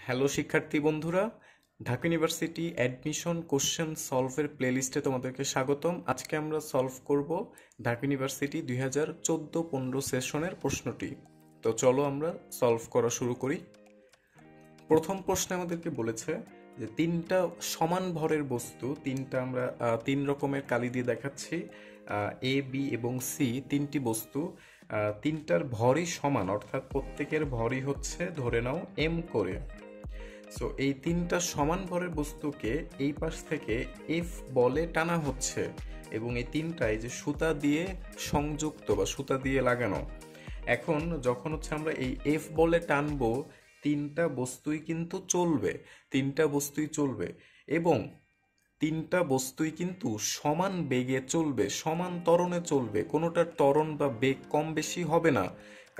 Hello শিক্ষার্থী বন্ধুরা, Dhaka university admission question সলভের প্লেলিস্টে তোমাদেরকে স্বাগতম। আজকে আমরা সলভ করব ঢাকা ইউনিভার্সিটি 2014-15 সেশনের প্রশ্নটি। তো চলো আমরা সলভ করা শুরু করি। প্রথম প্রশ্নে আমাদেরকে বলেছে যে তিনটা সমান ভরের বস্তু, আমরা তিন রকমের কালি দিয়ে দেখাচ্ছি, এ বি এবং সি তিনটি বস্তু, তিনটার ভরই সমান, অর্থাৎ প্রত্যেকের ভরই হচ্ছে ধরে নাও এম করে। সো এই তিনটা সমান ভরের বস্তুকে এই পাশ থেকে এফ বলে টানা হচ্ছে এবং এই তিনটাই যে সুতা দিয়ে সংযুক্ত বা সুতা দিয়ে লাগানো। এখন যখন হচ্ছে আমরা এই এফ বলে টানবো, তিনটা বস্তুই চলবে এবং তিনটা বস্তুই কিন্তু সমান বেগে চলবে, সমান ত্বরণে চলবে, কোনোটার ত্বরণ বা বেগ কম বেশি হবে না।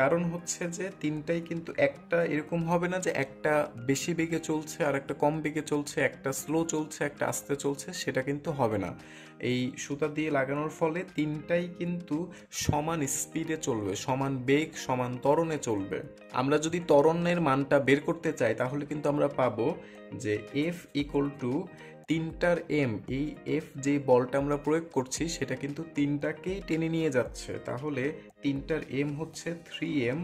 কারণ হচ্ছে যে তিনটাই কিন্তু একটা এরকম হবে না যে একটা বেশি বেগে চলছে আর একটা কম বেগে চলছে, একটা স্লো চলছে একটা আস্তে চলছে, সেটা কিন্তু হবে না। এই সুতা দিয়ে লাগানোর ফলে তিনটাই কিন্তু সমান স্পিডে চলবে, সমান বেগ সমান ত্বরণে চলবে। আমরা যদি ত্বরণের মানটা বের করতে চাই তাহলে কিন্তু আমরা পাবো যে এফ ইকুয়াল টু তিনটার এম, এই এফ যে বলটা আমরা প্রয়োগ করছি সেটা কিন্তু তিনটাকেই টেনে নিয়ে যাচ্ছে, তাহলে তিনটার এম হচ্ছে 3m।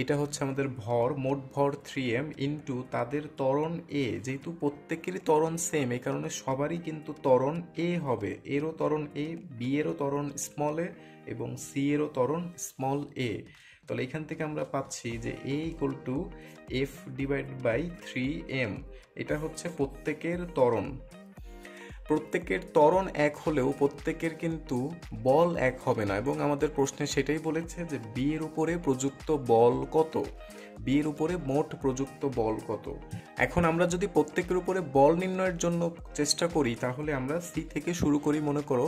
এটা হচ্ছে আমাদের ভর, মোট ভর 3m ইন্টু তাদের ত্বরণ এ, যেহেতু প্রত্যেকেরই ত্বরণ সেম এই কারণে সবারই কিন্তু ত্বরণ এ হবে, এরও ত্বরণ এ, বি এরও ত্বরণ স্মল এ এবং সি এরও ত্বরণ স্মল এ। তাহলে এখান থেকে আমরা পাচ্ছি যে a equal to F divide by 3m। এটা হচ্ছে প্রত্যেকের ত্বরণ। প্রত্যেকের ত্বরণ এক হলেও প্রত্যেকের কিন্তু বল এক হবে না এবং আমাদের প্রশ্নে সেটাই বলেছে যে বি এর উপরে প্রযুক্ত বল কত, বি এর উপরে মোট প্রযুক্ত বল কত। এখন আমরা যদি প্রত্যেকের উপরে বল নির্ণয়ের জন্য চেষ্টা করি তাহলে আমরা সি থেকে শুরু করি। মনে করো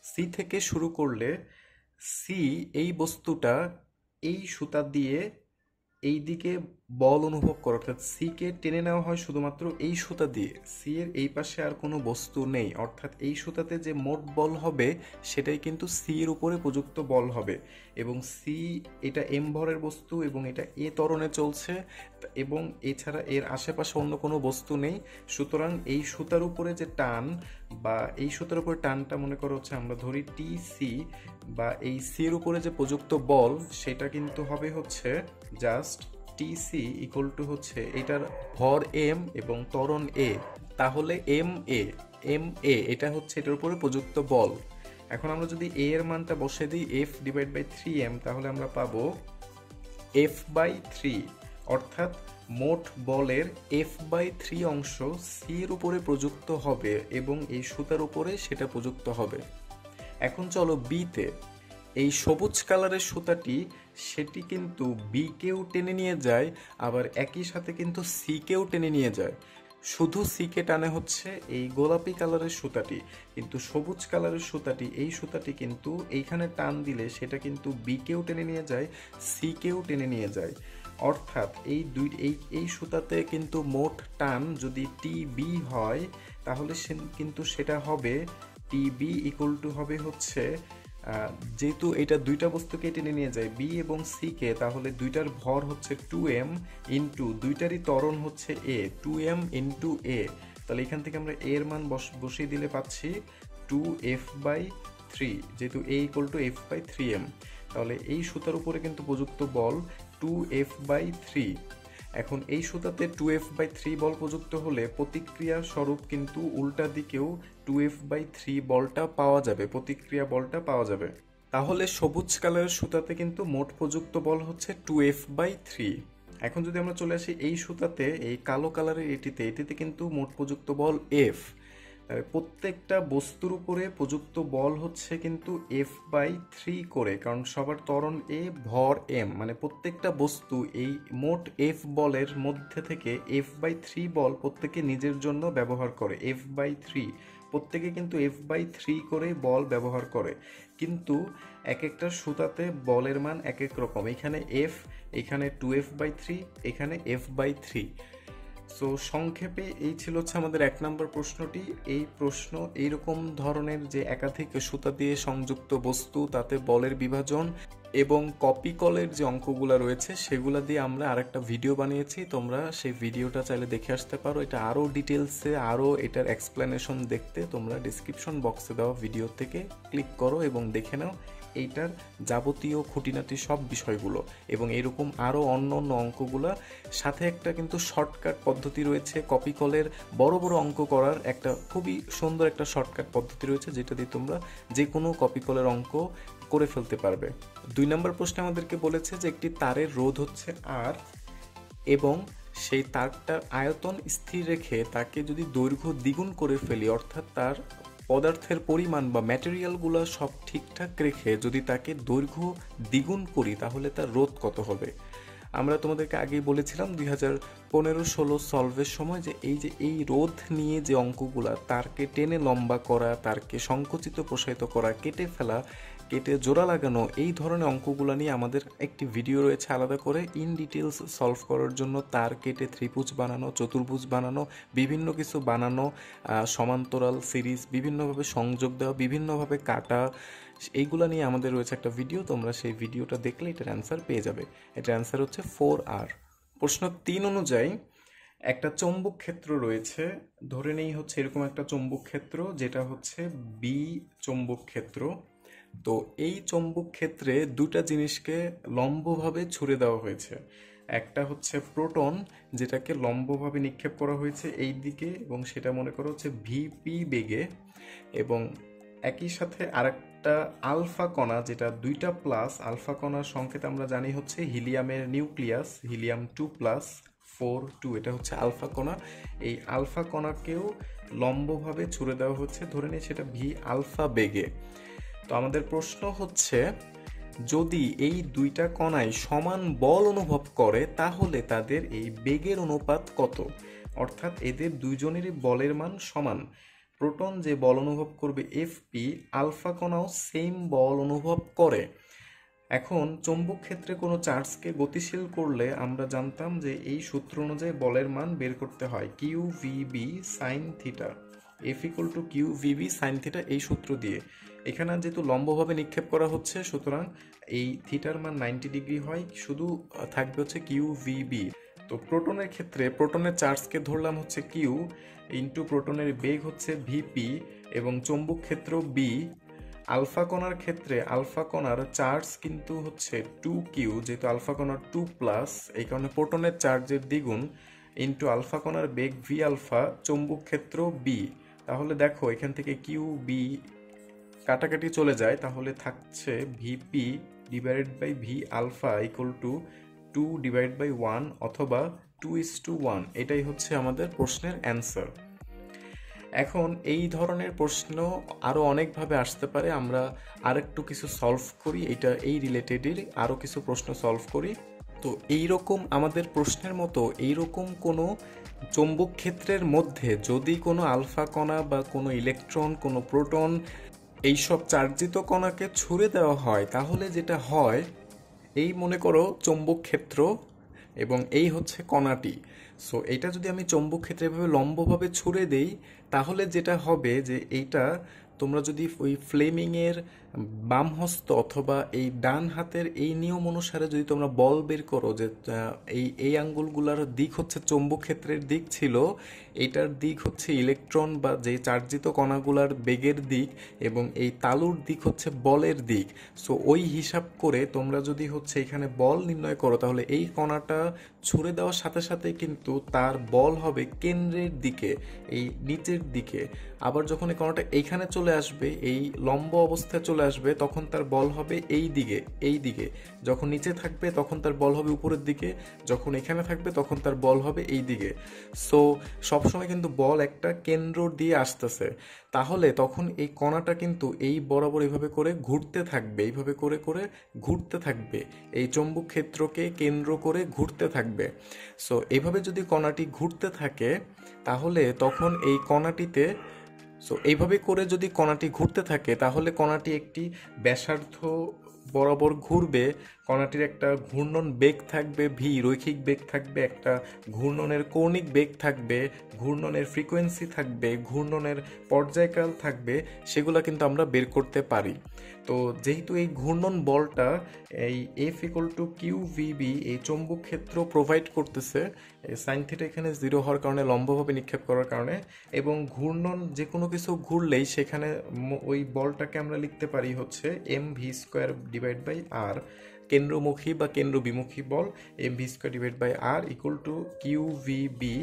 সি থেকে শুরু করলে সি এই বস্তুটা এই সুতা দিয়ে এই দিকে বল অনুভব করে, অর্থাৎ সি কে টেনে নেওয়া হয় শুধুমাত্র এই সুতা দিয়ে, সি এর এই পাশে আর কোনো বস্তু নেই, অর্থাৎ এই সুতাতে যে মোট বল হবে সেটাই কিন্তু সি এর উপরে প্রযুক্ত বল হবে। এবং সি এটা এম ভরের বস্তু এবং এটা এ ত্বরণে চলছে এবং এছাড়া এর আশেপাশে অন্য কোনো বস্তু নেই। সুতরাং এই সুতার উপরে যে টান বা এই সুতার উপরে টানটা মনে করো হচ্ছে আমরা ধরি টি সি, বা এই সি এর উপরে যে প্রযুক্ত বল সেটা কিন্তু হবে হচ্ছে জাস্ট টিসি ইকুয়াল টু হচ্ছে এটার ভর এম এবং ত্বরণ এ, তাহলে এম এ এটা হচ্ছে এটার উপরে প্রযুক্ত বল। এখন আমরা যদি এ এর মানটা বসে দিই এফ ডিভাইড বাই 3m, তাহলে আমরা পাবো এফ বাই 3, অর্থাৎ মোট বলের এফ বাই 3 অংশ সি এর উপরে প্রযুক্ত হবে এবং এই সুতার উপরে সেটা প্রযুক্ত হবে। এখন চলো বিতে, এই সবুজ কালারের সুতাটি সেটি কিন্তু বি কেও টেনে নিয়ে যায়, আবার একই সাথে কিন্তু সি কেও টেনে নিয়ে যায়। শুধু সি কে টানে হচ্ছে এই গোলাপি কালারের সুতাটি, কিন্তু সবুজ কালারের সুতাটি, এই সুতাটি কিন্তু এইখানে টান দিলে সেটা কিন্তু বি কেও টেনে নিয়ে যায়, সি কেও টেনে নিয়ে যায়। অর্থাৎ এই সুতাতে কিন্তু মোট টান যদি টি বি হয় তাহলে কিন্তু সেটা হবে টি বি ইকুয়াল টু হবে হচ্ছে, যেহেতু এটা দুইটা বস্তুকে টেনে নিয়ে যায় বি এবং সি কে, তাহলে দুইটার ভর হচ্ছে 2m ইন্টু দুইটারই ত্বরণ হচ্ছে এ, 2m ইন্টু এ। তাহলে এখান থেকে আমরা এর মান বসিয়ে দিলে পাচ্ছি 2f বাই 3, যেহেতু a equal to F by 3m। তাহলে এই সুতার উপরে কিন্তু প্রযুক্ত বল 2f বাই 3। এখন এই সুতাতে 2f বাই 3 বল প্রযুক্ত হলে প্রতিক্রিয়া স্বরূপ কিন্তু উল্টা দিকেও 2f বাই 3 বলটা পাওয়া যাবে, প্রতিক্রিয়া বলটা পাওয়া যাবে। তাহলে সবুজ কালারের সুতাতে কিন্তু মোট প্রযুক্ত বল হচ্ছে 2f বাই 3। এখন যদি আমরা চলে আসি এই সুতাতে, এই কালো কালারের এটিতে কিন্তু মোট প্রযুক্ত বল f। প্রত্যেকটা বস্তুর উপরে প্রযুক্ত বল হচ্ছে কিন্তু এফ বাই 3 করে, কারণ সবার ত্বরণ এ, ভর এম, মানে প্রত্যেকটা বস্তু এই মোট এফ বলের মধ্যে থেকে এফ বাই 3 বল প্রত্যেকে নিজের জন্য ব্যবহার করে। এফ বাই 3 প্রত্যেকে কিন্তু এফ বাই 3 করে বল ব্যবহার করে, কিন্তু এক একটা সুতাতে বলের মান এক এক রকম। এখানে এফ, এখানে 2f বাই 3, এখানে এফ বাই 3। সো সংক্ষেপে এই ছিল হচ্ছে আমাদের 1 নম্বর প্রশ্নটি। এই প্রশ্ন এইরকম ধরনের যে একাধিক সুতা দিয়ে সংযুক্ত বস্তু, তাতে বলের বিভাজন এবং কপি কলের যে অঙ্কগুলো রয়েছে সেগুলো দিয়ে আমরা আরেকটা ভিডিও বানিয়েছি, তোমরা সেই ভিডিওটা চাইলে দেখে আসতে পারো। এটা আরও ডিটেলসে, আরও এটার এক্সপ্লেনেশন দেখতে তোমরা ডিসক্রিপশন বক্সে দেওয়া ভিডিও থেকে ক্লিক করো এবং দেখে নাও এইটার যাবতীয় খুঁটিনাটি সব বিষয়গুলো এবং এরকম আরও অন্য অন্য অঙ্কগুলো। সাথে একটা কিন্তু শর্টকাট পদ্ধতি রয়েছে কপি কলের বড় বড় অঙ্ক করার, একটা খুবই সুন্দর একটা শর্টকাট পদ্ধতি রয়েছে যেটা দিয়ে তোমরা যে কোনো কপি কলের অঙ্ক করে ফেলতে পারবে। 2 নম্বর প্রশ্নে আমাদেরকে বলেছে যে একটি তারের রোধ হচ্ছে আর এবং সেই তারটার আয়তন স্থির রেখে তাকে যদি দৈর্ঘ্য দ্বিগুণ করে ফেলি, অর্থাৎ তার পদার্থের পরিমাণ বা ম্যাটেরিয়ালগুলো সব ঠিকঠাক রেখে যদি তাকে দৈর্ঘ্য দ্বিগুণ করি তাহলে তার রোধ কত হবে। আমরা তোমাদেরকে আগেই বলেছিলাম 2015-16 সলভের সময় যে এই রোধ নিয়ে যে অঙ্কগুলা, তারকে টেনে লম্বা করা, তারকে সংকুচিত প্রসারিত করা, কেটে ফেলা, কেটে জোড়া লাগানো, এই ধরনের অঙ্কগুলো নিয়ে আমাদের একটি ভিডিও রয়েছে আলাদা করে ইন ডিটেলস সলভ করার জন্য। তার কেটে ত্রিভুজ বানানো, চতুর্ভুজ বানানো, বিভিন্ন কিছু বানানো, সমান্তরাল সিরিজ, বিভিন্নভাবে সংযোগ দেওয়া, বিভিন্নভাবে কাটা, এইগুলো নিয়ে আমাদের রয়েছে একটা ভিডিও। তোমরা সেই ভিডিওটা দেখলে এটার অ্যান্সার পেয়ে যাবে। এটার অ্যান্সার হচ্ছে 4R। প্রশ্ন 3 অনুযায়ী একটা চৌম্বক ক্ষেত্র রয়েছে, ধরে নেই হচ্ছে এরকম একটা চৌম্বক ক্ষেত্র যেটা হচ্ছে বি চৌম্বক ক্ষেত্র। তো এই চৌম্বক ক্ষেত্রে দুটা জিনিসকে লম্বভাবে ছুড়ে দেওয়া হয়েছে। একটা হচ্ছে প্রোটন, যেটাকে লম্বভাবে নিক্ষেপ করা হয়েছে এই দিকে এবং সেটা মনে করো হচ্ছে ভিপি বেগে, এবং একই সাথে আরেকটা আলফা কণা যেটা 2টা প্লাস। আলফা কণার সংকেত আমরা জানি হচ্ছে হিলিয়ামের নিউক্লিয়াস, হিলিয়াম 2+4 2, এটা হচ্ছে আলফা কণা। এই আলফা কণাকেও লম্বভাবে ছুড়ে দেওয়া হচ্ছে, ধরে নিই সেটা ভি আলফা বেগে। তো আমাদের প্রশ্ন হচ্ছে যদি এই দুইটা কণায় সমান বল অনুভব করে তাহলে তাদের এই বেগের অনুপাত কত, অর্থাৎ এদের দুইজনেরই বলের মান সমান। প্রোটন যে বল অনুভব করবে এফপি, আলফা কণাও সেম বল অনুভব করে। এখন চৌম্বক ক্ষেত্রে কোনো চার্জকে গতিশীল করলে আমরা জানতাম যে এই সূত্র অনুযায়ী বলের মান বের করতে হয় Q V B sine theta, F equal to Q V B sine theta, এই সূত্র দিয়ে। এখানে যেহেতু লম্বভাবে নিক্ষেপ করা হচ্ছে সুতরাং এই থিটার মান 90 ডিগ্রি হয়, শুধু থাকবে হচ্ছে কিউ ভিবি। তো প্রোটনের ক্ষেত্রে প্রোটনের চার্জকে ধরলাম হচ্ছে কিউ ইন্টু প্রোটনের বেগ হচ্ছে ভিপি এবং চৌম্বক ক্ষেত্র বি। আলফা কণার ক্ষেত্রে আলফা কণার চার্জ কিন্তু হচ্ছে 2Q, যেহেতু আলফা কণার 2+, এই কারণে প্রোটনের চার্জের দ্বিগুণ ইন্টু আলফা কণার বেগ ভি আলফা, চৌম্বক ক্ষেত্র বি। তাহলে দেখো এখান থেকে কিউ বি কাটাকাটি চলে যায়, তাহলে থাকছে V P divided by V alpha equal to 2/1 অথবা 2:1। এটাই হচ্ছে আমাদের প্রশ্নের অ্যান্সার। এখন এই ধরনের প্রশ্ন আরও অনেকভাবে আসতে পারে, আমরা আরেকটু কিছু সলভ করি, এই রিলেটেডের আরও কিছু প্রশ্ন সলভ করি। তো এইরকম আমাদের প্রশ্নের মতো এইরকম কোনো চৌম্বক ক্ষেত্রের মধ্যে যদি কোনো আলফা কণা বা কোনো ইলেকট্রন, কোনো প্রোটন, এইসব চার্জিত কণাকে ছুড়ে দেওয়া হয় তাহলে যেটা হয়, এই মনে করো চৌম্বক ক্ষেত্র এবং এই হচ্ছে কণাটি। সো এইটা যদি আমি চৌম্বক ক্ষেত্রে এভাবে লম্বভাবে ছুড়ে দেই তাহলে যেটা হবে যে এইটা তোমরা যদি ওই ফ্লেমিংয়ের বাম হস্ত অথবা এই ডান হাতের এই নিয়ম অনুসারে যদি তোমরা বল বের করো যে এই আঙ্গুলগুলার দিক হচ্ছে চৌম্বক ক্ষেত্রের দিক ছিল, এইটার দিক হচ্ছে ইলেকট্রন বা যে চার্জিত কণাগুলার বেগের দিক এবং এই তালুর দিক হচ্ছে বলের দিক। সো ওই হিসাব করে তোমরা যদি হচ্ছে এখানে বল নির্ণয় করো তাহলে এই কণাটা ছুড়ে দেওয়ার সাথে সাথে কিন্তু তার বল হবে কেন্দ্রের দিকে, এই নিচের দিকে। আবার যখন এই কণাটা এইখানে চলে আসবে, এই লম্ব অবস্থায় চলে আসবে, তখন তার বল হবে এই দিকে। যখন নিচে থাকবে তখন তার বল হবে উপরের দিকে, যখন এখানে থাকবে তখন তার বল হবে এই দিকে। সো সবসময় কিন্তু বল একটা কেন্দ্র দিয়ে আসতেছে, তাহলে তখন এই কণাটা কিন্তু এই বরাবর এইভাবে করে ঘুরতে থাকবে, এইভাবে করে করে ঘুরতে থাকবে, এই চৌম্বক ক্ষেত্রকে কেন্দ্র করে ঘুরতে থাকবে। সো এইভাবে যদি কণাটি ঘুরতে থাকে তাহলে তখন এই কণাটিতে এইভাবে করে যদি কণাটি ঘুরতে থাকে তাহলে কণাটি একটি ব্যাসার্ধ বরাবর ঘুরবে, কণাটির একটা ঘূর্ণন বেগ থাকবে ভি, রৈখিক বেগ থাকবে, একটা ঘূর্ণনের কৌণিক বেগ থাকবে, ঘূর্ণনের ফ্রিকোয়েন্সি থাকবে, ঘূর্ণনের পর্যায়কাল থাকবে, সেগুলো কিন্তু আমরা বের করতে পারি। তো যেহেতু এই ঘূর্ণন বলটা এই F equal to Q V B এই চৌম্বক ক্ষেত্র প্রোভাইড করতেছে, সাইন থিটা এখানে জিরো হওয়ার কারণে, লম্বভাবে নিক্ষেপ করার কারণে, এবং ঘূর্ণন যে কোনো কিছু ঘুরলেই সেখানে ওই বলটাকে আমরা লিখতে পারি হচ্ছে M V square divide by R, কেন্দ্রমুখী বা কেন্দ্রবিমুখী বল M V square divide by R equal to Q V B,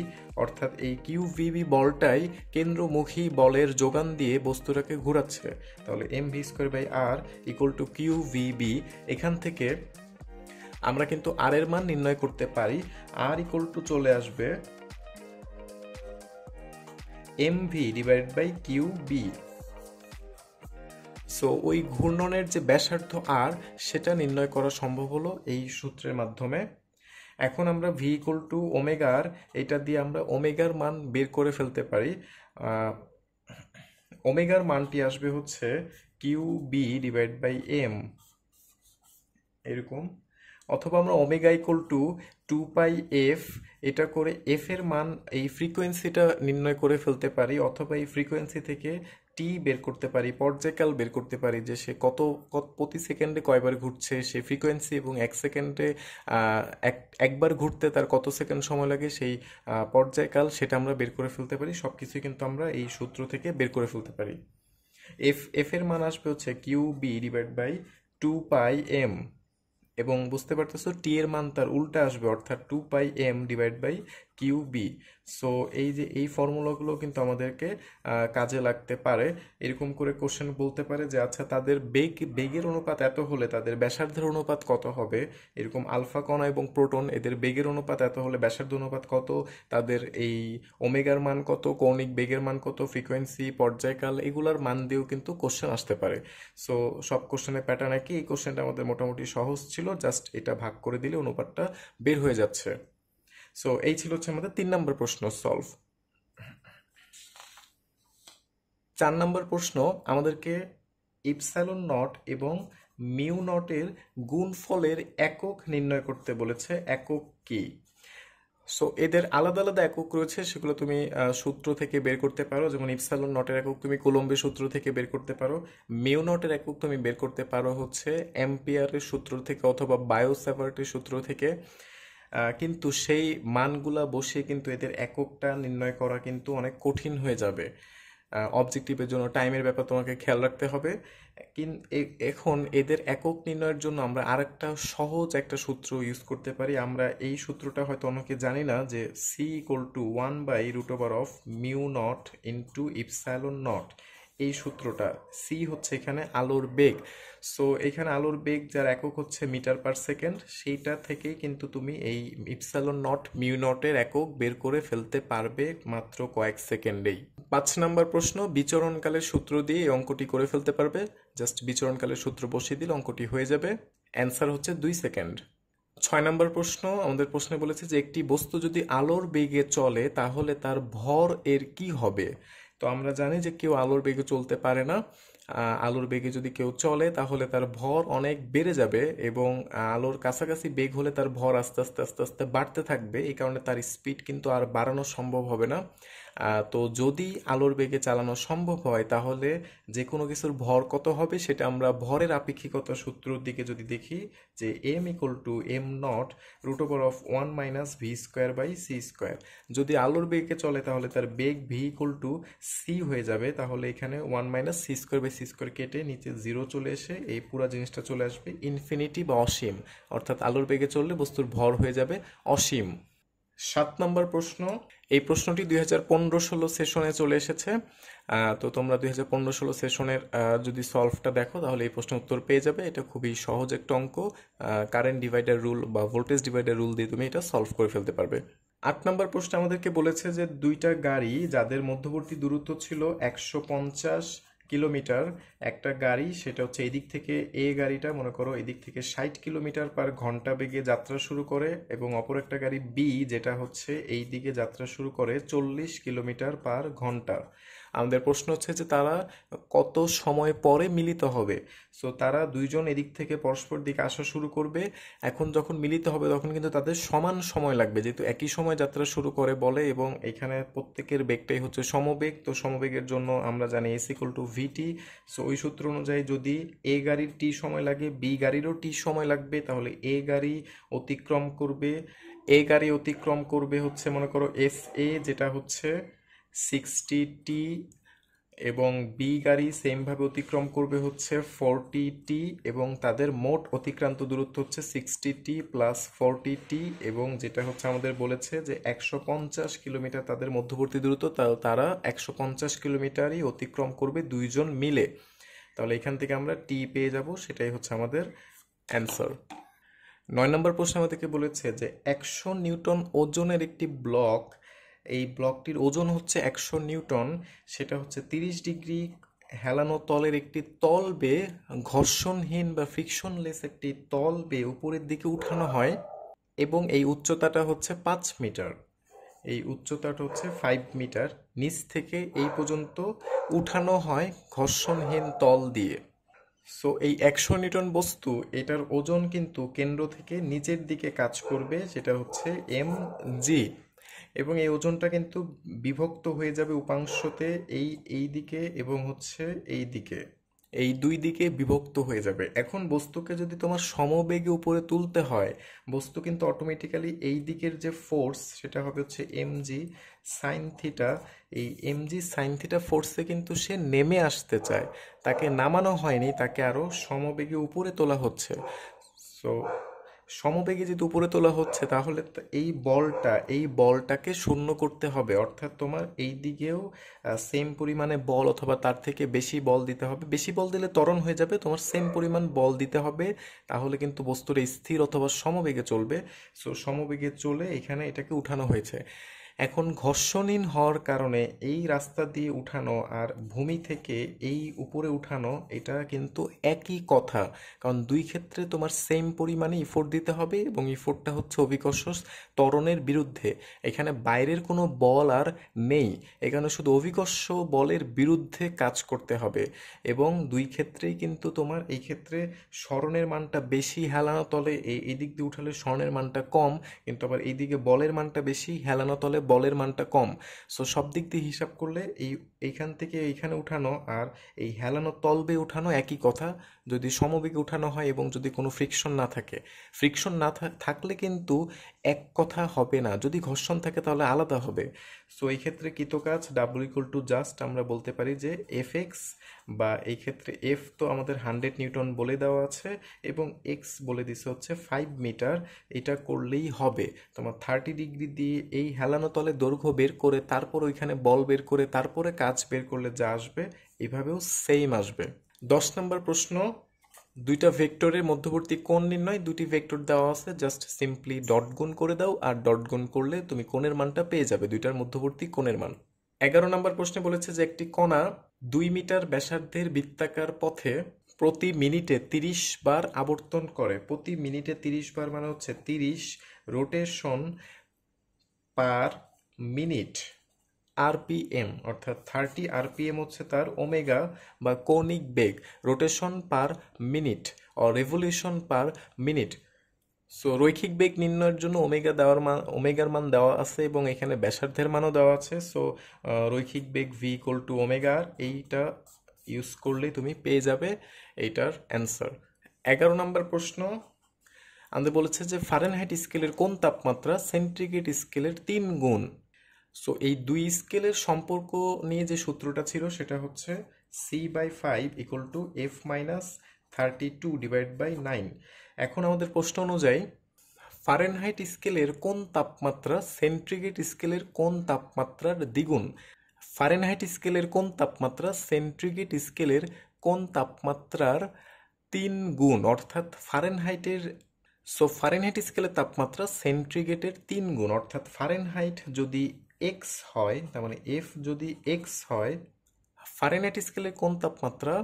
অর্থাৎ এই কিউ ভি বি বলটাই কেন্দ্রমুখী বলের যোগান দিয়ে বস্তুটাকে ঘোরাচ্ছে। তাহলে M V square by R equal to Q V B. এখান থেকে আমরা কিন্তু আর এর মান নির্ণয় করতে পারি। আর ইকুয়াল টু চলে আসবে M V divide by Q B. So ওই ঘূর্ণনের যে ব্যাসার্ধ আর, সেটা নির্ণয় করা সম্ভব হলো এই সূত্রের মাধ্যমে। এখন আমরা ভি ইকুয়াল টু ওমেগার, এটা দিয়ে আমরা ওমেগার মান বের করে ফেলতে পারি। ওমেগার মানটি আসবে হচ্ছে Q B divide by M, এরকম। অথবা আমরা omega equal to 2 pi F, এটা করে এফ এর মান, এই ফ্রিকোয়েন্সিটা নির্ণয় করে ফেলতে পারি, অথবা এই ফ্রিকোয়েন্সি থেকে টি বের করতে পারি, পর্যায়কাল বের করতে পারি, যে সে কত প্রতি সেকেন্ডে কয়বার ঘুরছে, সেই ফ্রিকোয়েন্সি, এবং এক সেকেন্ডে একবার ঘুরতে তার কত সেকেন্ড সময় লাগে, সেই পর্যায়কাল, সেটা আমরা বের করে ফেলতে পারি। সব কিছুই কিন্তু আমরা এই সূত্র থেকে বের করে ফেলতে পারি। এফ এর মান আসবে হচ্ছে Q B divide by 2 pi M, এবং বুঝতে পারতেছো টি এর মান তার উল্টা আসবে, অর্থাৎ 2 pi M divide by Q B. So এই যে এই ফর্মুলাগুলো কিন্তু আমাদেরকে কাজে লাগতে পারে। এরকম করে কোশ্চেন বলতে পারে যে আচ্ছা তাদের বেগের অনুপাত এত হলে তাদের ব্যাসার্ধের অনুপাত কত হবে, এরকম আলফা কণা এবং প্রোটন, এদের বেগের অনুপাত এত হলে ব্যাসার্ধ অনুপাত কত, তাদের এই ওমেগার মান কত, কৌণিক বেগের মান কত, ফ্রিকোয়েন্সি, পর্যায়কাল, এগুলার মান দিয়েও কিন্তু কোশ্চেন আসতে পারে। সো সব কোশ্চেনের প্যাটার্ন একই। এই কোশ্চেনটা আমাদের মোটামুটি সহজ ছিল, জাস্ট এটা ভাগ করে দিলে অনুপাতটা বের হয়ে যাচ্ছে। সো এই ছিল হচ্ছে আমাদের 3 নম্বর প্রশ্ন সলভ। 4 নম্বর প্রশ্ন আমাদেরকে ইপসাইলন নট এবং মিউ নটের গুণফলের একক নির্ণয় করতে বলেছে। একক কি? সো এদের আলাদা আলাদা একক রয়েছে, সেগুলো তুমি সূত্র থেকে বের করতে পারো। যেমন ইপসাইলন নটের একক তুমি কুলম্বের সূত্র থেকে বের করতে পারো, মিউ নটের একক তুমি বের করতে পারো হচ্ছে অ্যাম্পিয়ারের সূত্র থেকে অথবা বায়ো-স্যাভার্টের সূত্র থেকে। কিন্তু সেই মানগুলা বসে কিন্তু এদের এককটা নির্ণয় করা কিন্তু অনেক কঠিন হয়ে যাবে। অবজেক্টিভের জন্য টাইমের ব্যাপার তোমাকে খেয়াল রাখতে হবে। এখন এদের একক নির্ণয়ের জন্য আমরা আরেকটা সহজ একটা সূত্র ইউজ করতে পারি। আমরা এই সূত্রটা হয়তো অনেকে জানি না, যে সি ইকুয়াল টু 1/√অফ mu naught into epsilon naught. এই সূত্রটা, সি হচ্ছে এখানে আলোর বেগ। সো এখানে আলোর বেগ যার একক হচ্ছে মিটার পার সেকেন্ড, সেইটা থেকেই কিন্তু তুমি এই ইপসাইলন নট মিউ নটের একক বের করে ফেলতে পারবে মাত্র কয়েক সেকেন্ডেই। 5 নম্বর প্রশ্ন, বিচরণকালের সূত্র দিয়ে এই অঙ্কটি করে ফেলতে পারবে। জাস্ট বিচরণকালের সূত্র বসিয়ে দিলে অঙ্কটি হয়ে যাবে। অ্যান্সার হচ্ছে 2 সেকেন্ড। 6 নম্বর প্রশ্ন, আমাদের প্রশ্নে বলেছে যে একটি বস্তু যদি আলোর বেগে চলে তাহলে তার ভর এর কি হবে। তো আমরা জানি যে কেউ আলোর বেগে চলতে পারে না। আলোর বেগে যদি কেউ চলে তাহলে তার ভর অনেক বেড়ে যাবে, এবং আলোর কাছাকাছি বেগ হলে তার ভর আস্তে আস্তে আস্তে আস্তে বাড়তে থাকবে। এই কারণে তার স্পিড কিন্তু আর বাড়ানো সম্ভব হবে না। তো যদি আলোর বেগে চালানো সম্ভব হয় তাহলে যে কোনো কিছুর ভর কত হবে সেটা আমরা ভরের আপেক্ষিকতা সূত্রের দিকে যদি দেখি, যে M equal to M not √of 1 - V square by C square. যদি আলোর বেগে চলে তাহলে তার বেগ ভি ইকুয়াল টু সি হয়ে যাবে। তাহলে এখানে 1 - C square by C square কেটে নিচে 0 চলে এসে এই পুরো জিনিসটা চলে আসবে ইনফিনিটি বা অসীম, অর্থাৎ আলোর বেগে চললে বস্তুর ভর হয়ে যাবে অসীম। 7 নম্বর প্রশ্ন, এই প্রশ্নটি 2015-16 সেশনে চলে এসেছে। তো তোমরা 2015-16 সেশনের যদি সলভটা দেখো তাহলে এই প্রশ্নের উত্তর পেয়ে যাবে। এটা খুবই সহজ একটা অঙ্ক। কারেন্ট ডিভাইডার রুল বা ভোল্টেজ ডিভাইডার রুল দিয়ে তুমি এটা সলভ করে ফেলতে পারবে। 8 নম্বর প্রশ্ন আমাদেরকে বলেছে যে দুইটা গাড়ি যাদের মধ্যবর্তী দূরত্ব ছিল 150 কিলোমিটার, একটা গাড়ি সেটা হচ্ছে এদিক থেকে, এ গাড়িটা মনে করো এদিক থেকে 60 কিলোমিটার পার ঘন্টা বেগে যাত্রা শুরু করে, এবং অপর একটা গাড়ি বি যেটা হচ্ছে এই দিকে যাত্রা শুরু করে 40 কিলোমিটার পার ঘন্টা। আমাদের প্রশ্ন হচ্ছে যে তারা কত সময় পরে মিলিত হবে। সো তারা দুইজন এদিক থেকে পরস্পর দিকে আসা শুরু করবে। এখন যখন মিলিত হবে তখন কিন্তু তাদের সমান সময় লাগবে, যেহেতু একই সময় যাত্রা শুরু করে বলে, এবং এখানে প্রত্যেকের বেগটাই হচ্ছে সমবেগ। তো সমবেগের জন্য আমরা জানি S equal to V T. So ওই সূত্র অনুযায়ী যদি এ গাড়ির টি সময় লাগে, বি গাড়িরও টি সময় লাগবে, তাহলে এ গাড়ি অতিক্রম করবে হচ্ছে মনে করো এফ এ, যেটা হচ্ছে 60 টি, এবং বি গাড়ি সেমভাবে অতিক্রম করবে হচ্ছে 40 টি, এবং তাদের মোট অতিক্রান্ত দূরত্ব হচ্ছে 60 টি প্লাস 40 টি, এবং যেটা হচ্ছে আমাদের বলেছে যে 150 কিলোমিটার তাদের মধ্যবর্তী দূরত্ব, তারা 150 কিলোমিটারই অতিক্রম করবে দুইজন মিলে। তাহলে এখান থেকে আমরা টি পেয়ে যাব, সেটাই হচ্ছে আমাদের অ্যান্সার। 9 নম্বর প্রশ্ন আমাদেরকে বলেছে যে 100 নিউটন ওজনের একটি ব্লক, এই ব্লকটির ওজন হচ্ছে 100 নিউটন, সেটা হচ্ছে 30 ডিগ্রি হেলানো তলের একটি তলবে ঘর্ষণহীন বা ফ্রিকশনলেস একটি তলবে উপরের দিকে উঠানো হয়, এবং এই উচ্চতাটা হচ্ছে 5 মিটার। এই উচ্চতাটা হচ্ছে 5 মিটার, নিচ থেকে এই পর্যন্ত উঠানো হয় ঘর্ষণহীন তল দিয়ে। সো এই 100 নিউটন বস্তু, এটার ওজন কিন্তু কেন্দ্র থেকে নিচের দিকে কাজ করবে, যেটা হচ্ছে জি, এবং এই ওজনটা কিন্তু বিভক্ত হয়ে যাবে উপাংশতে, এই দিকে এবং হচ্ছে এই দিকে, এই দুই দিকে বিভক্ত হয়ে যাবে। এখন বস্তুকে যদি তোমার সমবেগে উপরে তুলতে হয়, বস্তু কিন্তু অটোমেটিক্যালি এই দিকের যে ফোর্স সেটা হবে হচ্ছে জি সাইন থিটা। এই জি সাইন থিটা ফোর্সে কিন্তু সে নেমে আসতে চায়, তাকে নামানো হয়নি, তাকে আরো সমবেগে উপরে তোলা হচ্ছে। সো সমবেগে যদি উপরে তোলা হচ্ছে, তাহলে এই বলটাকে শূন্য করতে হবে, অর্থাৎ তোমার এই দিকেও সেম পরিমাণে বল অথবা তার থেকে বেশি বল দিতে হবে। বেশি বল দিলে ত্বরণ হয়ে যাবে, তোমার সেম পরিমাণ বল দিতে হবে, তাহলে কিন্তু বস্তুটা স্থির অথবা সমবেগে চলবে। সো সমবেগে চলে এখানে এটাকে উঠানো হয়েছে। এখন ঘর্ষণহীন হওয়ার কারণে এই রাস্তা দিয়ে উঠানো আর ভূমি থেকে এই উপরে উঠানো, এটা কিন্তু একই কথা, কারণ দুই ক্ষেত্রে তোমার সেম পরিমাণে ইফোর্ট দিতে হবে, এবং ইফোর্টটা হচ্ছে অভিকর্ষ ত্বরণের বিরুদ্ধে। এখানে বাইরের কোনো বল আর নেই, এখানে শুধু অভিকর্ষ বলের বিরুদ্ধে কাজ করতে হবে, এবং দুই ক্ষেত্রেই কিন্তু তোমার এই ক্ষেত্রে সরণের মানটা বেশি, হেলানো তলে এই দিক দিয়ে উঠালে সরণের মানটা কম, কিন্তু আবার এইদিকে বলের মানটা বেশি, হেলানো তলে বলের মানটা কম। সো সব দিক দিয়ে হিসাব করলে এইখান থেকে এইখানে উঠানো আর এই হেলানো তলবে উঠানো একই কথা, যদি সমবেগে উঠানো হয় এবং যদি কোনো ফ্রিকশন না থাকে। ফ্রিকশন না থাকলে কিন্তু এক কথা হবে না, যদি ঘর্ষণ থাকে তাহলে আলাদা হবে। সো এই ক্ষেত্রে কৃতকাজ ডাব্লু ইকুয়াল টু জাস্ট আমরা বলতে পারি যে এফ এক্স, বা এই ক্ষেত্রে এফ তো আমাদের 100 নিউটন বলে দেওয়া আছে, এবং এক্স বলে দিছে হচ্ছে 5 মিটার। এটা করলেই হবে। তোমার 30 ডিগ্রি দিয়ে এই হেলানো তলে দৈর্ঘ্য বের করে তারপর ওইখানে বল বের করে তারপরে কাজ বের করলে যা আসবে, এভাবেও সেম আসবে। 10 নম্বর প্রশ্ন, দুইটা ভেক্টরের মধ্যবর্তী কোণ নির্ণয়। দুটি ভেক্টর দেওয়া আছে, জাস্ট সিম্পলি ডট গুণ করে দাও, আর ডট গুণ করলে তুমি কোণের মানটা পেয়ে যাবে, দুইটার মধ্যবর্তী কোণের মান। 11 নম্বর প্রশ্নে বলেছে যে একটি কণা 2 মিটার ব্যাসার্ধের বৃত্তাকার পথে প্রতি মিনিটে 30 বার আবর্তন করে। প্রতি মিনিটে 30 বার মানে হচ্ছে 30 রোটেশন পার মিনিট আরপিএম, অর্থাৎ 30 আরপিএম হচ্ছে তার ওমেগা বা কৌণিক বেগ, রোটেশন পার মিনিট ও রেভলিউশন পার মিনিট। সো রৈখিক বেগ নির্ণয়ের জন্য ওমেগার মান দেওয়া আছে, এবং এখানে ব্যাসার্ধের মানও দেওয়া আছে। সো রৈখিক বেগ ভি ইকুয়াল টু ওমেগা, এইটা ইউজ করলেই তুমি পেয়ে যাবে এইটার অ্যান্সার। 11 নম্বর প্রশ্ন আমাদের বলেছে যে ফারেনহাইট স্কেলের কোন তাপমাত্রা সেন্টিগ্রেড স্কেলের 3 গুণ। সো এই দুই স্কেলের সম্পর্ক নিয়ে যে সূত্রটা ছিল সেটা হচ্ছে C/5 ইকুয়াল টু F-32/9। এখন আমাদের প্রশ্ন অনুযায়ী ফারেনহাইট স্কেলের কোন তাপমাত্রা সেন্টিগ্রেড স্কেলের কোন তাপমাত্রার দ্বিগুণ। ফারেনহাইট স্কেলের কোন তাপমাত্রা সেন্টিগ্রেড স্কেলের কোন তাপমাত্রার 3 গুণ, অর্থাৎ ফারেনহাইট স্কেলের তাপমাত্রা সেন্টিগ্রেডের 3 গুণ, অর্থাৎ ফারেনহাইট যদি এক্স হয়, তার মানে এফ যদি এক্স হয়, ফারেনহাইট স্কেলের কোন তাপমাত্রা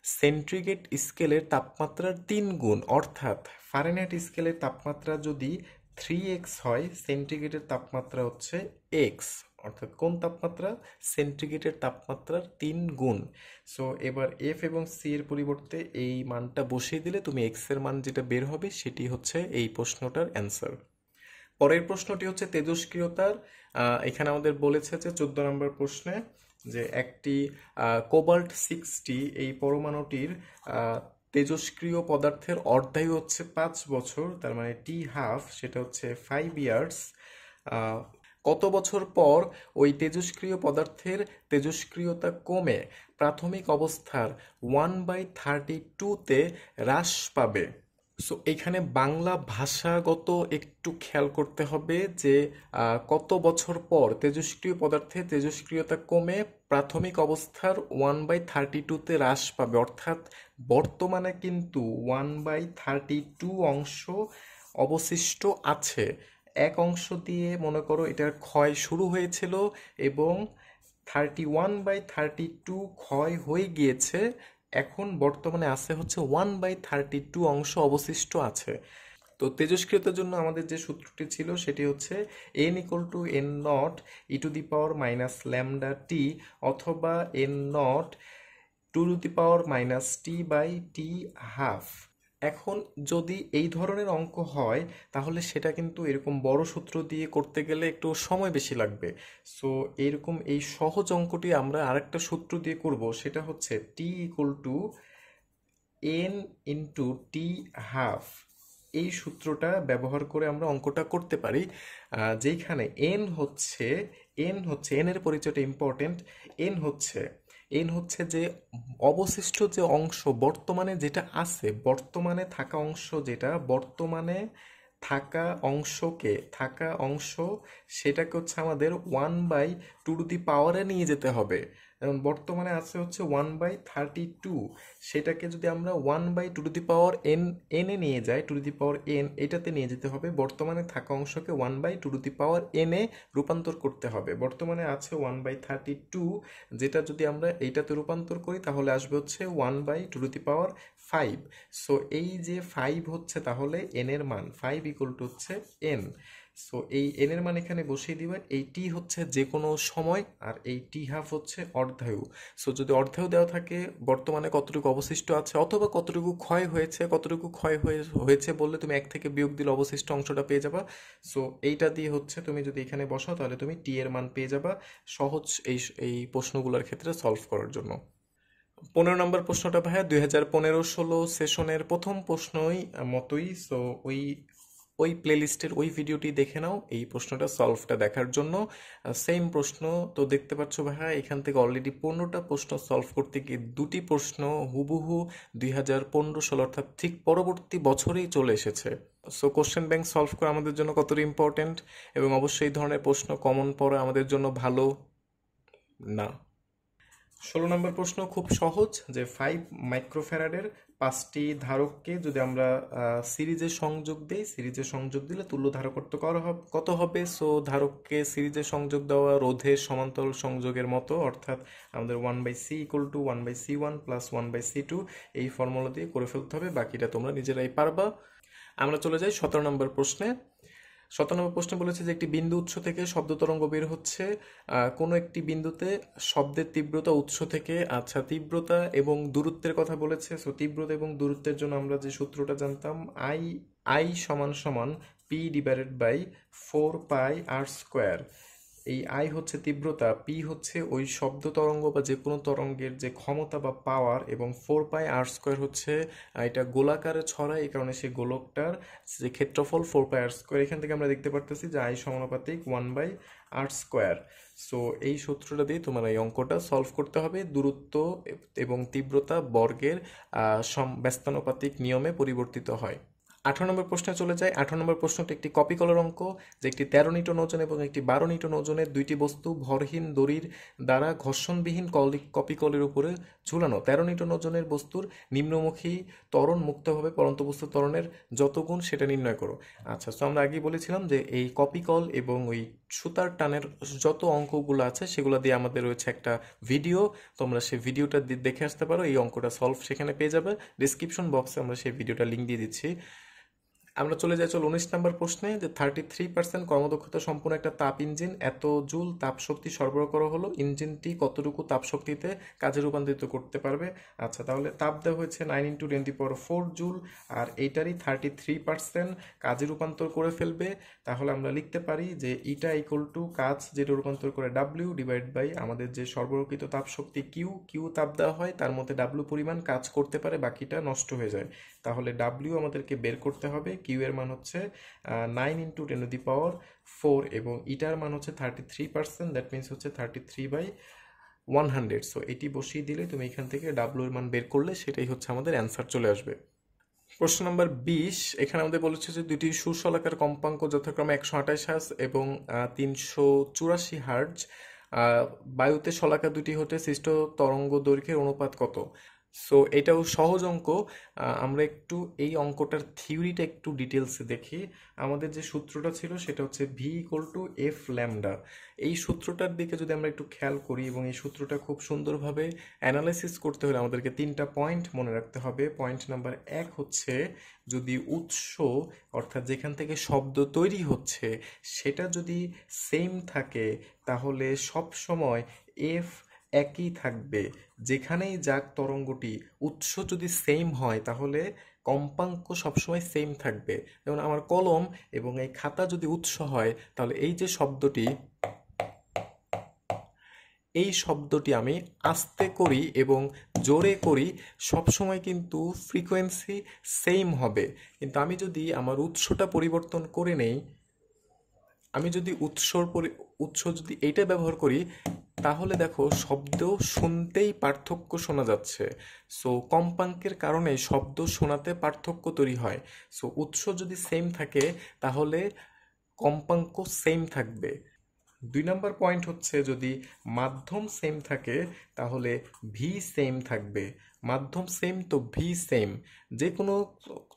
সেন্টিগ্রেড স্কেলের তাপমাত্রার 3 গুণ, অর্থাৎ ফারেনহাইট স্কেলের তাপমাত্রা যদি 3x হয়, সেন্টিগ্রেডের তাপমাত্রা হচ্ছে x, অর্থাৎ কোন তাপমাত্রা? সেন্টিগ্রেডের তাপমাত্রার 3 গুণ। সো এবার এফ এবং সি এর পরিবর্তে এই মানটা বসিয়ে দিলে তুমি এক্স এর মান যেটা বের হবে সেটি হচ্ছে এই প্রশ্নটার অ্যান্সার। পরের প্রশ্নটি হচ্ছে তেজস্ক্রিয়তার। এখানে আমাদের বলেছে যে 14 নম্বর প্রশ্নে যে একটি কোবাল্ট-60 এই পরমাণুটির তেজস্ক্রিয় পদার্থের অর্ধায়ু হচ্ছে 5 বছর, তার মানে টি হাফ, সেটা হচ্ছে 5 ইয়ার্স। কত বছর পর ওই তেজস্ক্রিয় পদার্থের তেজস্ক্রিয়তা কমে প্রাথমিক অবস্থার 1/32-তে হ্রাস পাবে? সো এখানে বাংলা ভাষাগত একটু খেয়াল করতে হবে যে কত বছর পর তেজস্ক্রিয় পদার্থের তেজস্ক্রিয়তা কমে প্রাথমিক অবস্থার 1/32-তে হ্রাস পাবে, অর্থাৎ বর্তমানে কিন্তু 1/32 অংশ অবশিষ্ট আছে। এক অংশ দিয়ে মনে করো এটার ক্ষয় শুরু হয়েছিল এবং 31/32 ক্ষয় হয়ে গিয়েছে, এখন বর্তমানে আছে হচ্ছে 1/32 অংশ অবশিষ্ট আছে। তো তেজস্ক্রিয়তার জন্য আমাদের যে সূত্রটি ছিল সেটি হচ্ছে n = n0 e⁻ অথবা n0 2⁻t/t²। এখন যদি এই ধরনের অঙ্ক হয় তাহলে সেটা কিন্তু এরকম বড় সূত্র দিয়ে করতে গেলে একটু সময় বেশি লাগবে। সো এরকম এই সহজ অঙ্কটি আমরা আরেকটা সূত্র দিয়ে করব, সেটা হচ্ছে t = n × t½ এই সূত্রটা ব্যবহার করে আমরা অঙ্কটা করতে পারি। যেখানে n এর পরিচয়টা ইম্পর্টেন্ট। n হচ্ছে যে অবশিষ্ট যে অংশ বর্তমানে যেটা আছে, বর্তমানে থাকা অংশ, যেটা বর্তমানে থাকা অংশ সেটাকে হচ্ছে আমাদের 1/2 নিয়ে যেতে হবে। যেমন বর্তমানে আছে হচ্ছে 1/32, সেটাকে যদি আমরা 1/2n এ নিয়ে যাই, n এটাতে নিয়ে যেতে হবে, বর্তমানে থাকা অংশকে 1/2n এ রূপান্তর করতে হবে। বর্তমানে আছে 1/32, যেটা যদি আমরা এইটাতে রূপান্তর করি তাহলে আসবে হচ্ছে 1/5। সো এই যে 5 হচ্ছে তাহলে n এর মান, 5 = হচ্ছে n। সো এই n এর মান এখানে বসিয়ে দিবে। এই টি হচ্ছে যে কোনো সময় আর এই টি হাফ হচ্ছে অর্ধায়ু। সো যদি অর্ধায়ু দেওয়া থাকে বর্তমানে কতটুকু অবশিষ্ট আছে অথবা কতটুকু ক্ষয় হয়েছে বললে তুমি 1 থেকে বিয়োগ দিলে অবশিষ্ট অংশটা পেয়ে যাবা। সো এইটা দিয়ে হচ্ছে তুমি যদি এখানে বসাও তাহলে তুমি টি এর মান পেয়ে যাবা সহজ এই প্রশ্নগুলোর ক্ষেত্রে সলভ করার জন্য। 15 নম্বর প্রশ্নটা ভাইয়া 2015-16 সেশনের প্রথম প্রশ্নই মতোই। সো ওই প্লেলিস্টের ওই ভিডিওটি দেখে নাও এই প্রশ্নটা সলভটা দেখার জন্য। সেম প্রশ্ন তো দেখতে পাচ্ছ ভাইয়া, এখান থেকে অলরেডি 15টা প্রশ্ন সলভ করতে গিয়ে 2টি প্রশ্ন হুবহু 2015-16 অর্থাৎ ঠিক পরবর্তী বছরেই চলে এসেছে। সো কোশ্চেন ব্যাংক সলভ করা আমাদের জন্য কতটা ইম্পর্টেন্ট, এবং অবশ্যই এই ধরনের প্রশ্ন কমন পড়া আমাদের জন্য ভালো না। 16 নম্বর প্রশ্ন খুব সহজ, যে 5 মাইক্রোফ্যারাডের 5টি ধারককে যদি আমরা সিরিজে সংযোগ দিই, সিরিজে সংযোগ দিলে তুল্য ধারকত্ব কত হবে? সো ধারককে সিরিজে সংযোগ দেওয়া রোধের সমান্তরাল সংযোগের মতো, অর্থাৎ আমাদের 1/c = 1/c1 + 1/c2 এই ফর্মুলা দিয়ে করে ফেলতে হবে, বাকিটা তোমরা নিজেরাই পারবা। আমরা চলে যাই 17 নম্বর প্রশ্নে। 17 নম্বর প্রশ্ন বলেছে যে একটি বিন্দু উৎস থেকে শব্দ তরঙ্গ বের হচ্ছে, কোনো একটি বিন্দুতে শব্দের তীব্রতা উৎস থেকে, আচ্ছা তীব্রতা এবং দূরত্বের কথা বলেছে। সো তীব্রতা এবং দূরত্বের জন্য আমরা যে সূত্রটা জানতাম, I P/4πr²। এই I হচ্ছে তীব্রতা, P হচ্ছে ওই শব্দ তরঙ্গ বা যে কোনো তরঙ্গের যে ক্ষমতা বা পাওয়ার, এবং 4πr² হচ্ছে এটা গোলাকারে ছড়ায়, এই কারণে সেই গোলকটার যে ক্ষেত্রফল 4πr²। এখান থেকে আমরা দেখতে পারতেছি যে I সমানুপাতিক 1/r²। সো এই সূত্রটা দিয়ে তোমার এই অঙ্কটা সলভ করতে হবে। দূরত্ব এবং তীব্রতা বর্গের ব্যস্তানুপাতিক নিয়মে পরিবর্তিত হয়। 18 নম্বর প্রশ্নে চলে যায়। 18 নম্বর প্রশ্নটি একটি কপি কলের অঙ্ক, যে একটি 13 নিউটন ওজন এবং একটি 12 নিউটন ওজনের দুইটি বস্তু ভরহীন দড়ির দ্বারা ঘর্ষণবিহীন কপি কলের উপরে ঝুলানো। 13 নিউটন ওজনের বস্তুর নিম্নমুখী ত্বরণ মুক্তভাবে পরন্ত বস্তুর ত্বরণের যত গুণ সেটা নির্ণয় করো। আচ্ছা, তো আমরা আগেই বলেছিলাম যে এই কপি কল এবং ওই সুতার টানের যত অঙ্কগুলো আছে সেগুলো দিয়ে আমাদের রয়েছে একটা ভিডিও, তোমরা সেই ভিডিওটা দেখে আসতে পারো, এই অঙ্কটা সলভ সেখানে পেয়ে যাবে। ডিসক্রিপশন বক্সে আমরা সেই ভিডিওটা লিঙ্ক দিয়ে দিচ্ছি। আমরা চলে যাই 19 নম্বর প্রশ্নে, যে 33% কর্মদক্ষতা সম্পন্ন একটা তাপ ইঞ্জিন এত জুল তাপ শক্তি সরবরাহ করা হলো, ইঞ্জিনটি কতটুকু তাপ শক্তিতে কাজে রূপান্তরিত করতে পারবে। আচ্ছা, তাহলে তাপ দেওয়া হয়েছে 9 × 10⁴ জুল, আর এইটারই 33% কাজে রূপান্তর করে ফেলবে। তাহলে আমরা লিখতে পারি যে ইটা ইকুয়াল টু কাজ যেটা রূপান্তর করে ডাব্লিউ ডিভাইড বাই আমাদের যে সরবরাহকৃত তাপ শক্তি কিউ তাপ দেওয়া হয়, তার মধ্যে ডাব্লিউ পরিমাণ কাজ করতে পারে, বাকিটা নষ্ট হয়ে যায়। তাহলে ডাব্লিউ আমাদেরকে বের করতে হবে। কিউ এর মান হচ্ছে 9 × 10⁴, এবং ইটার মান হচ্ছে 33%, দ্যাট মিনস হচ্ছে 33/100। সো এটি বসিয়ে দিলে তুমি এখান থেকে ডাব্লিউ এর মান বের করলে সেটাই হচ্ছে আমাদের অ্যান্সার চলে আসবে। প্রশ্ন নম্বর 20, এখানে আমাদের বলেছে যে দুটি সুশলাকার কম্পাঙ্ক যথাক্রমে 128 হার্জ এবং 384 হার্জ, বায়ুতে শলাকা দুটি হতে সৃষ্ট তরঙ্গ দৈর্ঘ্যের অনুপাত কত। সো এটাও সহজ অঙ্ক। আমরা একটু এই অঙ্কটার থিওরিটা একটু ডিটেলসে দেখি। আমাদের যে সূত্রটা ছিল সেটা হচ্ছে V equal to F lambda. এই সূত্রটার দিকে যদি আমরা একটু খেয়াল করি, এবং এই সূত্রটা খুব সুন্দরভাবে অ্যানালাইসিস করতে হলে আমাদেরকে 3টা পয়েন্ট মনে রাখতে হবে। পয়েন্ট নাম্বার 1 হচ্ছে, যদি উৎস অর্থাৎ যেখান থেকে শব্দ তৈরি হচ্ছে সেটা যদি সেম থাকে তাহলে সব সময় এফ একই থাকবে। যেখানেই যাক তরঙ্গটি, উৎস যদি সেম হয় তাহলে কম্পাঙ্ক সবসময় সেম থাকবে। যেমন আমার কলম এবং এই খাতা যদি উৎস হয়, তাহলে এই যে শব্দটি, এই শব্দটি আমি আস্তে করি এবং জোরে করি, সবসময় কিন্তু ফ্রিকোয়েন্সি সেম হবে। কিন্তু আমি যদি আমার উৎসটা পরিবর্তন করে নেই, আমি যদি উৎস যদি এইটা ব্যবহার করি, তাহলে দেখো শব্দ শুনতেই পার্থক্য শোনা যাচ্ছে। সো কম্পাঙ্কের কারণে শব্দ শোনাতে পার্থক্য তৈরি হয়। সো উৎস যদি সেম থাকে তাহলে কম্পাঙ্ক সেম থাকবে। 2 নম্বর পয়েন্ট হচ্ছে, যদি মাধ্যম সেম থাকে তাহলে ভি সেম থাকবে। মাধ্যম সেম তো ভি সেম। যে কোনো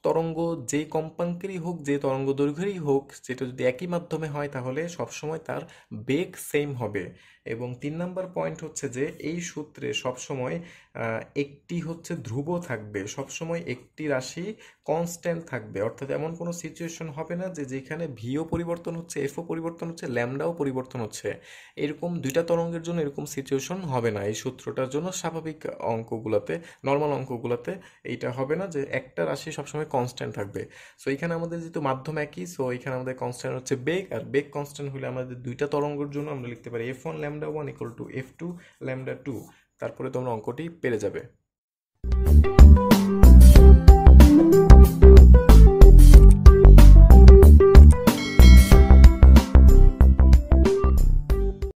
তরঙ্গ যে কম্পাঙ্কেরই হোক, যে তরঙ্গ দৈর্ঘ্যেরই হোক, যেটা যদি একই মাধ্যমে হয় তাহলে সবসময় তার বেগ সেম হবে। এবং 3 নম্বর পয়েন্ট হচ্ছে যে এই সূত্রে সবসময় একটি হচ্ছে ধ্রুব থাকবে, সবসময় একটি রাশি কনস্ট্যান্ট থাকবে। অর্থাৎ এমন কোনো সিচুয়েশন হবে না যে যেখানে ভিও পরিবর্তন হচ্ছে, এফও পরিবর্তন হচ্ছে, ল্যামডাও পরিবর্তন হচ্ছে। এরকম দুইটা তরঙ্গের জন্য এরকম সিচুয়েশন হবে না এই সূত্রটার জন্য। স্বাভাবিক অঙ্কগুলোতে, নর্মাল অঙ্কগুলোতে এইটা হবে না যে একটা রাশি সবসময় কনস্ট্যান্ট থাকবে। সো এখানে আমাদের যেহেতু মাধ্যম একই, সো এখানে আমাদের কনস্ট্যান্ট হচ্ছে বেগ, আর বেগ কনস্ট্যান্ট হলে আমাদের দুইটা তরঙ্গের জন্য আমরা লিখতে পারি f1 λ1 = f2 λ2। তারপরে তোমরা অঙ্কটি পেরে যাবে।